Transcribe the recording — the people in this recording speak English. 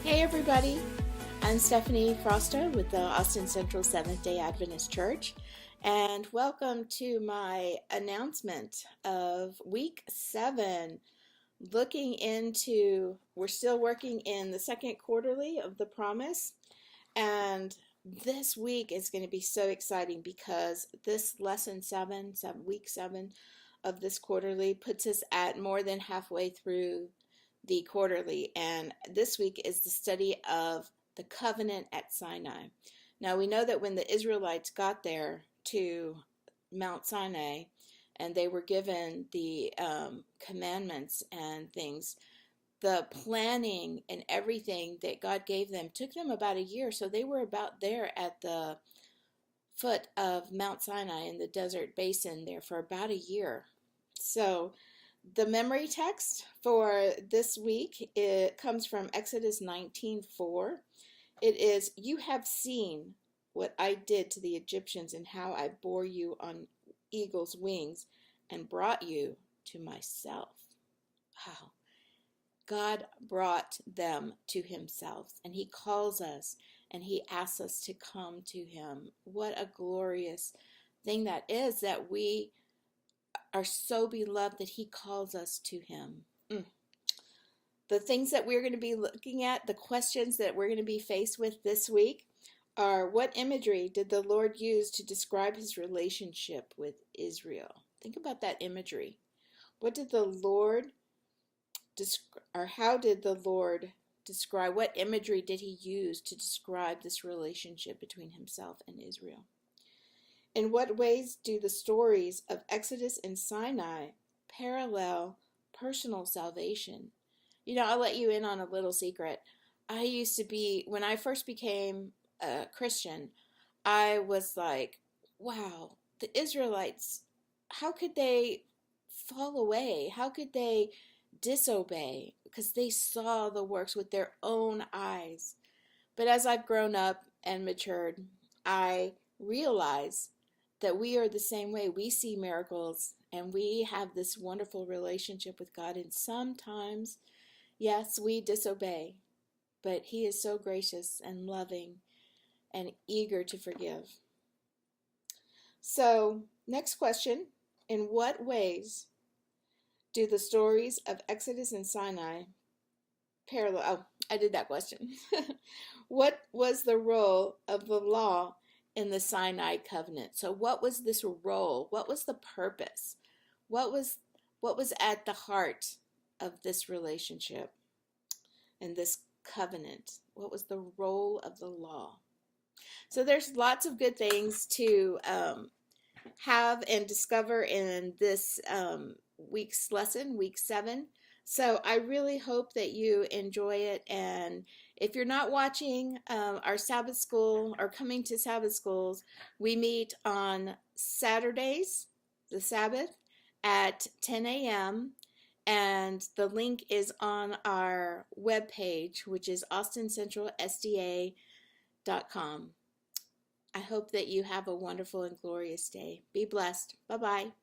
Hey everybody, I'm Stephanie Frosto with the Austin Central Seventh-day Adventist Church, and welcome to my announcement of week 7. We're still working in the second quarterly of the promise, and this week is going to be so exciting because this week 7 of this quarterly puts us at more than halfway through the quarterly, and this week is the study of the covenant at Sinai. Now we know that when the Israelites got there to Mount Sinai and they were given the commandments and things, the planning and everything that God gave them took them about a year. So they were about there at the foot of Mount Sinai in the desert basin there for about a year. So the memory text for this week, it comes from Exodus 19:4. It is, "You have seen what I did to the Egyptians and how I bore you on eagle's wings and brought you to myself." Wow. God brought them to himself, and he calls us and he asks us to come to him. What a glorious thing that is, that we are so beloved that he calls us to him. The things that we're going to be looking at, the questions that we're going to be faced with this week are, what imagery did the Lord use to describe his relationship with Israel? Think about that imagery. What did the Lord how did the Lord describe, what imagery did he use to describe this relationship between himself and Israel? In what ways do the stories of Exodus and Sinai parallel personal salvation? You know, I'll let you in on a little secret. When I first became a Christian, I was like, wow, the Israelites, how could they fall away? How could they disobey? Because they saw the works with their own eyes. But as I've grown up and matured, I realize that we are the same way. We see miracles and we have this wonderful relationship with God, and sometimes, yes, we disobey, but he is so gracious and loving and eager to forgive. So, next question, in what ways do the stories of Exodus and Sinai parallel? Oh, I did that question. What was the role of the law in the Sinai covenant? So what was this role? What was the purpose? What was at the heart of this relationship and this covenant? What was the role of the law? So there's lots of good things to have and discover in this week's lesson, week 7. So I really hope that you enjoy it. And if you're not watching our Sabbath school or coming to Sabbath schools, we meet on Saturdays, the Sabbath, at 10 a.m. And the link is on our webpage, which is austincentralsda.com. I hope that you have a wonderful and glorious day. Be blessed. Bye-bye.